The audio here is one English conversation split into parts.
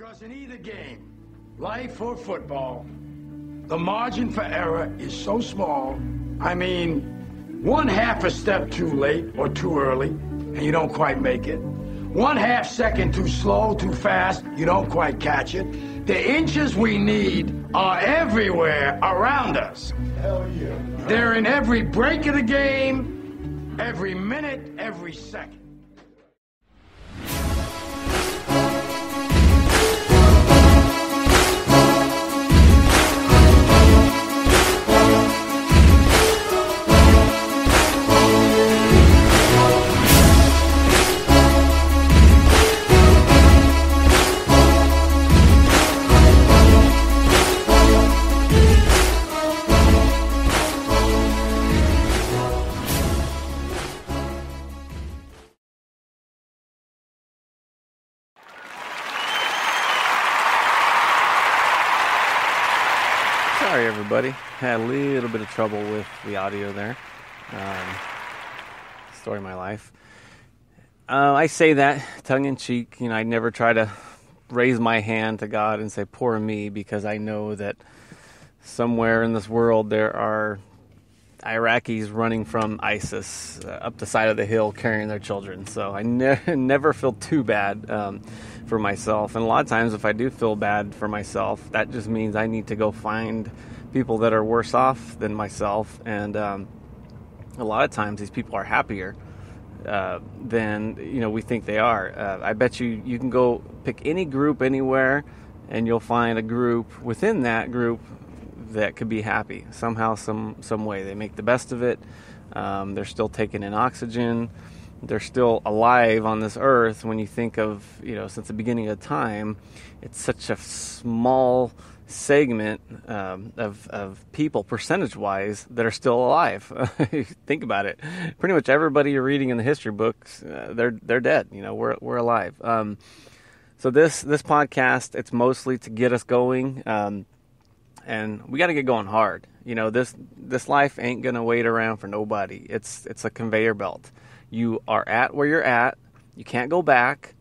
Because in either game, life or football, the margin for error is so small. I mean, 1/2 a step too late or too early, and you don't quite make it. 1/2 second too slow, too fast, you don't quite catch it. The inches we need are everywhere around us. Hell yeah. They're in every break of the game, every minute, every second. Sorry, everybody. Had a little bit of trouble with the audio there. Story of my life. I say that tongue-in-cheek. I never try to raise my hand to God and say, poor me, because I know that somewhere in this world there are Iraqis running from ISIS up the side of the hill carrying their children. So I never feel too bad for myself. And a lot of times if I do feel bad for myself, that just means I need to go find people that are worse off than myself. And a lot of times these people are happier than we think they are. I bet you can go pick any group anywhere and you'll find a group within that group that could be happy somehow, some way. They make the best of it. They're still taking in oxygen. They're still alive on this earth. When you think of, since the beginning of time, it's such a small segment of people, percentage-wise, that are still alive. Think about it. Pretty much everybody you're reading in the history books, they're dead. We're alive. So this podcast, it's mostly to get us going, and we got to get going hard. This life ain't gonna wait around for nobody. It's a conveyor belt. You are at where you're at. You can't go back.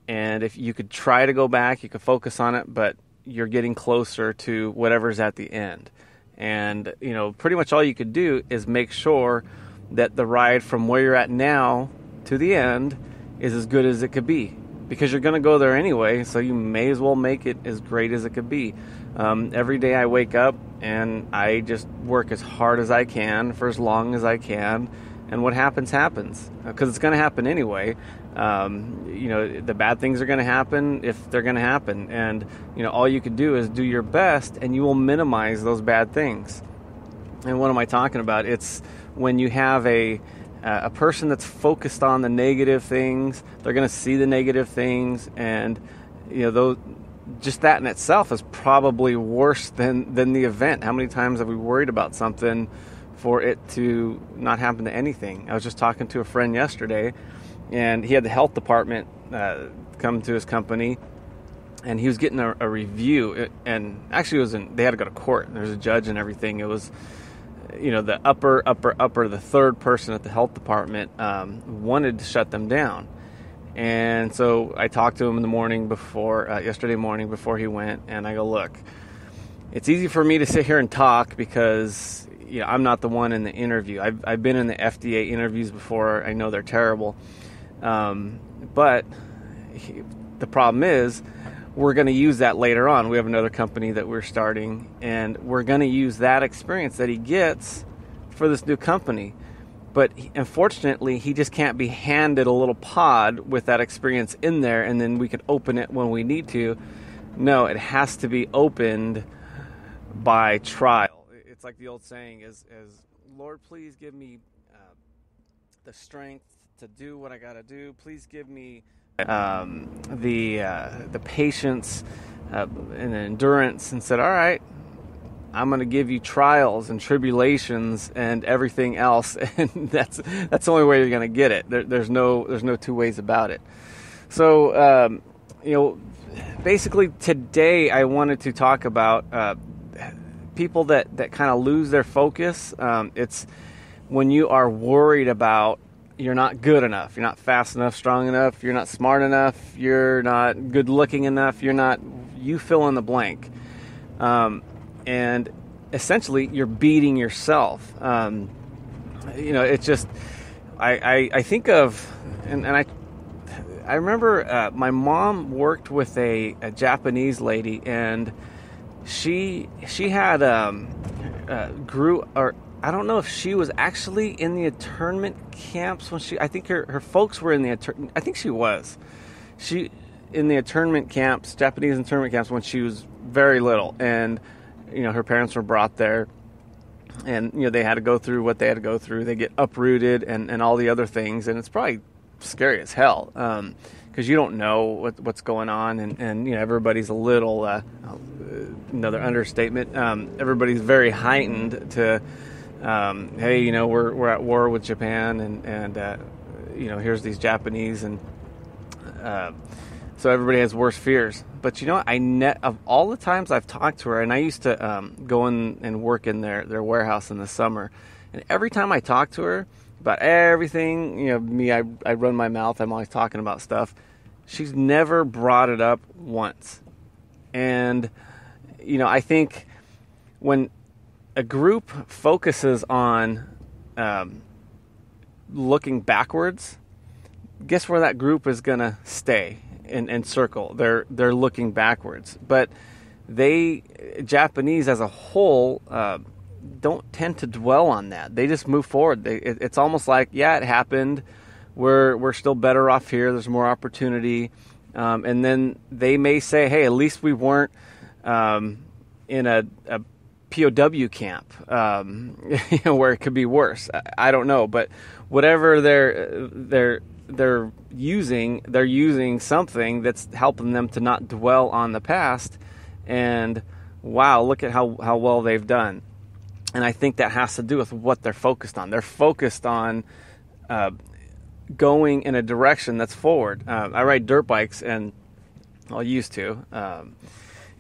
And if you could try to go back, you could focus on it, but you're getting closer to whatever's at the end. And, pretty much all you could do is make sure that the ride from where you're at now to the end is as good as it could be. Because you're going to go there anyway, so you may as well make it as great as it could be. Every day I wake up and I just work as hard as I can for as long as I can. And what happens, happens. Because it's going to happen anyway. The bad things are going to happen if they're going to happen. And, all you can do is do your best and you will minimize those bad things. And what am I talking about? It's when you have a person that's focused on the negative things, they're going to see the negative things. And, just that in itself is probably worse than the event. How many times have we worried about something for it to not happen to anything? I was just talking to a friend yesterday, and he had the health department come to his company, and he was getting a review. And actually, they had to go to court. There's a judge and everything. It was, the upper, the third person at the health department wanted to shut them down. And so I talked to him in the morning yesterday morning before he went, and I go, look, it's easy for me to sit here and talk because I'm not the one in the interview. I've been in the FDA interviews before. I know they're terrible. But the problem is we're going to use that later on. We have another company that we're starting, and we're going to use that experience that he gets for this new company. But unfortunately, he just can't be handed a little pod with that experience in there, and then we can open it when we need to. No, it has to be opened by trial. It's like the old saying is Lord, please give me the strength to do what I got to do. Please give me the patience and the endurance, and said, all right, I'm going to give you trials and tribulations and everything else, and that's the only way you're going to get it. There's no two ways about it. So, basically today I wanted to talk about people that kind of lose their focus. It's when you are worried about you're not good enough. You're not fast enough, strong enough. You're not smart enough. You're not good looking enough. You fill in the blank. And essentially you're beating yourself. It's just, I think of, and I remember my mom worked with a Japanese lady, and she had I don't know if she was actually in the internment camps when I think her folks were in the I think she was in the internment camps, Japanese internment camps, when she was very little, and her parents were brought there, and they had to go through what they had to go through. They get uprooted and all the other things, and it's probably scary as hell, because you don't know what's going on, and everybody's a little another understatement. Everybody's very heightened to, hey, we're at war with Japan, and here's these Japanese, and so everybody has worse fears. But of all the times I've talked to her, and I used to go in and work in their warehouse in the summer, and every time I talk to her about everything, I run my mouth, I'm always talking about stuff. She's never brought it up once. And, I think when a group focuses on looking backwards, guess where that group is going to stay and circle? They're looking backwards. But Japanese as a whole, don't tend to dwell on that. They just move forward. It's almost like, yeah, it happened. We're still better off here. There's more opportunity. And then they may say, hey, at least we weren't in a POW camp, where it could be worse. I don't know, but whatever they're using something that's helping them to not dwell on the past. And wow, look at how well they've done. And I think that has to do with what they're focused on. They're focused on going in a direction that's forward. I ride dirt bikes, and I used to.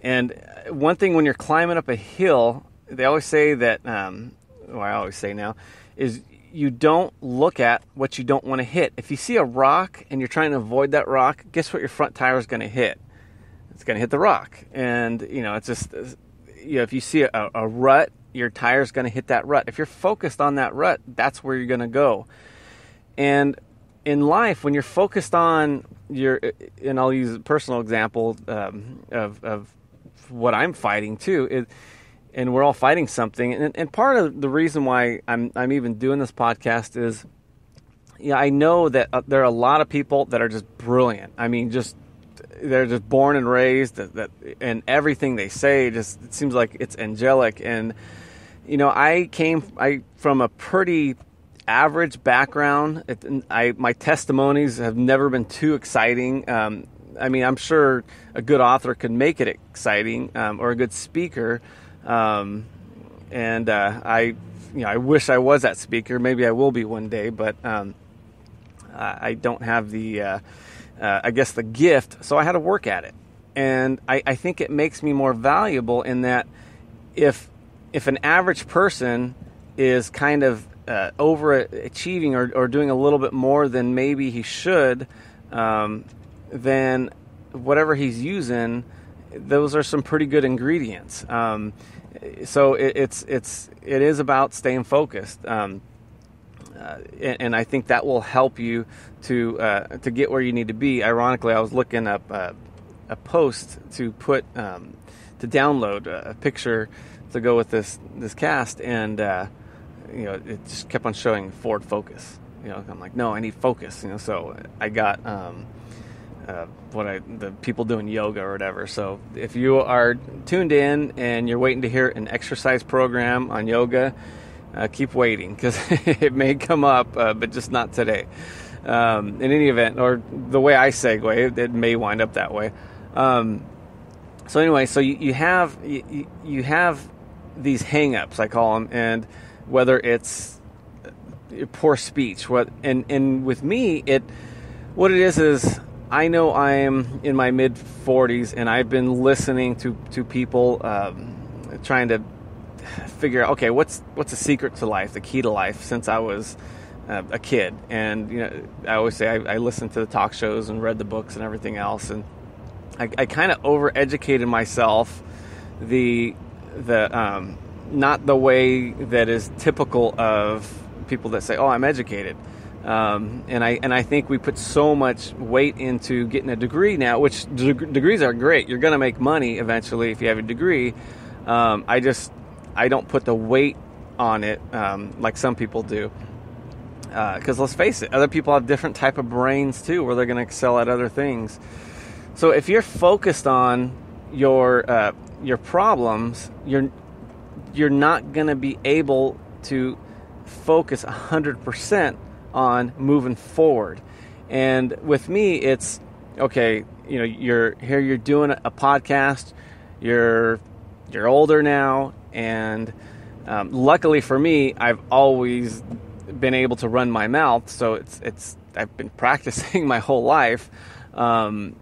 And one thing when you're climbing up a hill, they always say that, I always say now, is you don't look at what you don't want to hit. If you see a rock and you're trying to avoid that rock, guess what your front tire is going to hit? It's going to hit the rock. And, it's just, if you see a rut, your tire's going to hit that rut. If you're focused on that rut, that's where you're going to go. And in life, when you're focused on and I'll use a personal example of what I'm fighting too, and we're all fighting something. And part of the reason why I'm even doing this podcast is, I know that there are a lot of people that are just brilliant. I mean, they're just born and raised and everything they say it seems like it's angelic. And I came from a pretty average background. My testimonies have never been too exciting. I'm sure a good author could make it exciting, or a good speaker. I wish I was that speaker. Maybe I will be one day, but I don't have the gift. So I had to work at it, and I think it makes me more valuable in that if an average person is kind of overachieving or doing a little bit more than maybe he should, then whatever he's using, those are some pretty good ingredients. So it is about staying focused, and I think that will help you to get where you need to be. Ironically, I was looking up a post to put to download a picture to go with this cast, and it just kept on showing Ford Focus. I'm like, no, I need focus. So I got the people doing yoga or whatever. So if you are tuned in and you're waiting to hear an exercise program on yoga, keep waiting, because it may come up, but just not today. In any event, or the way I segue, it may wind up that way. So anyway, so you have these hang-ups, I call them, and whether it's poor speech, and with me, what it is I know I am in my mid-40s, and I've been listening to people trying to figure out, okay, what's the secret to life, the key to life, since I was a kid. And I always say I listened to the talk shows and read the books and everything else, and I kind of overeducated myself, not the way that is typical of people that say, "Oh, I'm educated." And I think we put so much weight into getting a degree now, which degrees are great. You're going to make money eventually if you have a degree. I don't put the weight on it like some people do. Because let's face it, other people have different type of brains too, where they're going to excel at other things. So if you're focused on your problems, you're not going to be able to focus 100% on moving forward. And with me, it's okay. You're doing a podcast. You're older now, and luckily for me, I've always been able to run my mouth. So I've been practicing my whole life, and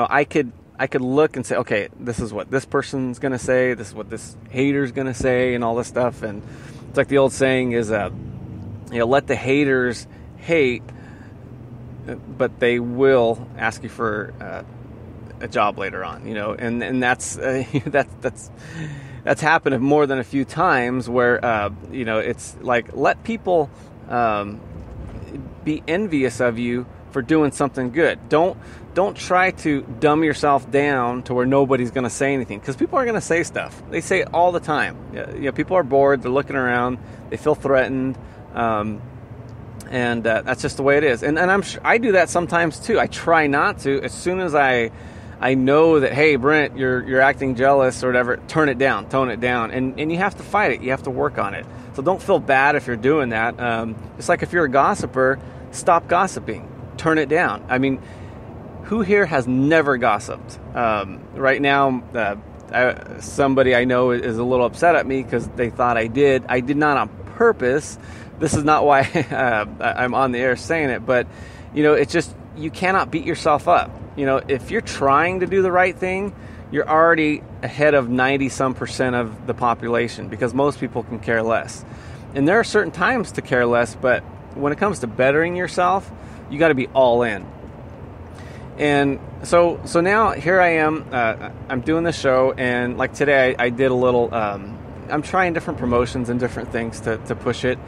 I could look and say, okay, this is what this person's going to say. This is what this hater's going to say, and all this stuff. And it's like the old saying is, let the haters hate, but they will ask you for a job later on. And that's that's happened more than a few times where it's like, let people be envious of you for doing something good. Don't try to dumb yourself down to where nobody's going to say anything, because people are going to say stuff. They say it all the time. People are bored. They're looking around. They feel threatened. And that's just the way it is. And I'm sure I do that sometimes too. I try not to. As soon as I know that, hey, Brent, you're acting jealous or whatever, tone it down. And you have to fight it. You have to work on it. So don't feel bad if you're doing that. Just like if you're a gossiper, stop gossiping. Turn it down. I mean, who here has never gossiped? Right now, somebody I know is a little upset at me because they thought I did. I did not on purpose. This is not why I'm on the air saying it, but it's just, you cannot beat yourself up. If you're trying to do the right thing, you're already ahead of 90% of the population, because most people can care less. And there are certain times to care less, but when it comes to bettering yourself, you got to be all in. And so now here I am. I'm doing the show, and like today, I did a little. I'm trying different promotions and different things to push it.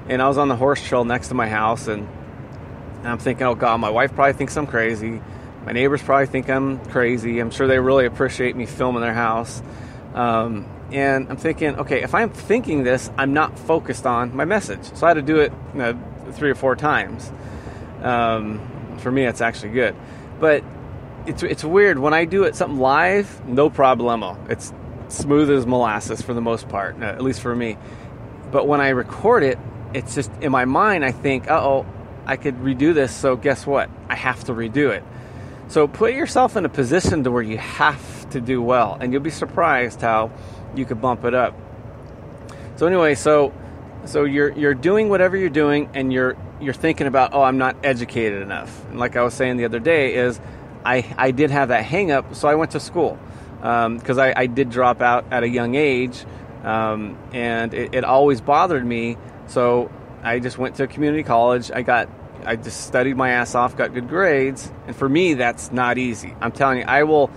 And I was on the horse trail next to my house, and I'm thinking, oh God, my wife probably thinks I'm crazy. My neighbors probably think I'm crazy. I'm sure they really appreciate me filming their house. And I'm thinking, okay, if I'm thinking this, I'm not focused on my message. So I had to do it 3 or 4 times. For me, it's actually good. But it's weird. When I do it something live, no problemo. It's smooth as molasses for the most part, at least for me. But when I record it, it's just in my mind, I think, I could redo this. So guess what? I have to redo it. So put yourself in a position to where you have to do well, and you'll be surprised how you could bump it up. So anyway, so you're doing whatever you're doing, and you're thinking about, I'm not educated enough. And like I was saying the other day, is I did have that hang up, so I went to school, because I did drop out at a young age, and it always bothered me. So I just went to a community college. I just studied my ass off, got good grades, and for me, that's not easy. I'm telling you, I will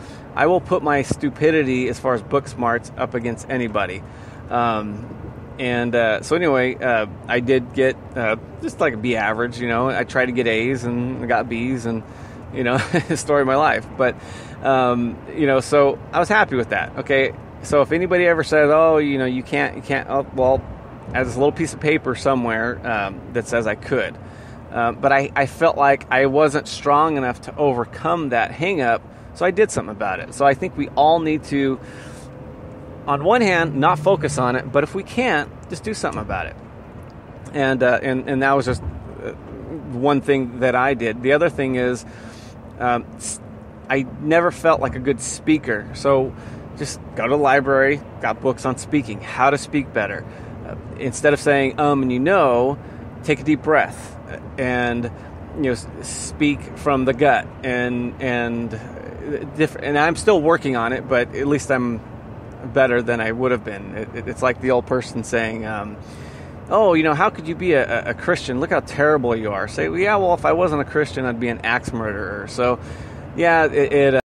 put my stupidity as far as book smarts up against anybody. So anyway, I did get just like a B average. I tried to get A's and I got B's, and story of my life. But so I was happy with that. Okay, so if anybody ever says, you can't, well, I have this little piece of paper somewhere that says I could. But I felt like I wasn't strong enough to overcome that hang-up, so I did something about it. So I think we all need to, on one hand, not focus on it, but if we can't, just do something about it. And that was just one thing that I did. The other thing is, I never felt like a good speaker, so just go to the library, got books on speaking, how to speak better. Instead of saying and take a deep breath and speak from the gut and different. And I'm still working on it, but at least I'm better than I would have been. It's like the old person saying, oh, how could you be a Christian? Look how terrible you are. Say, well, yeah, well, if I wasn't a Christian, I'd be an axe murderer. So, yeah,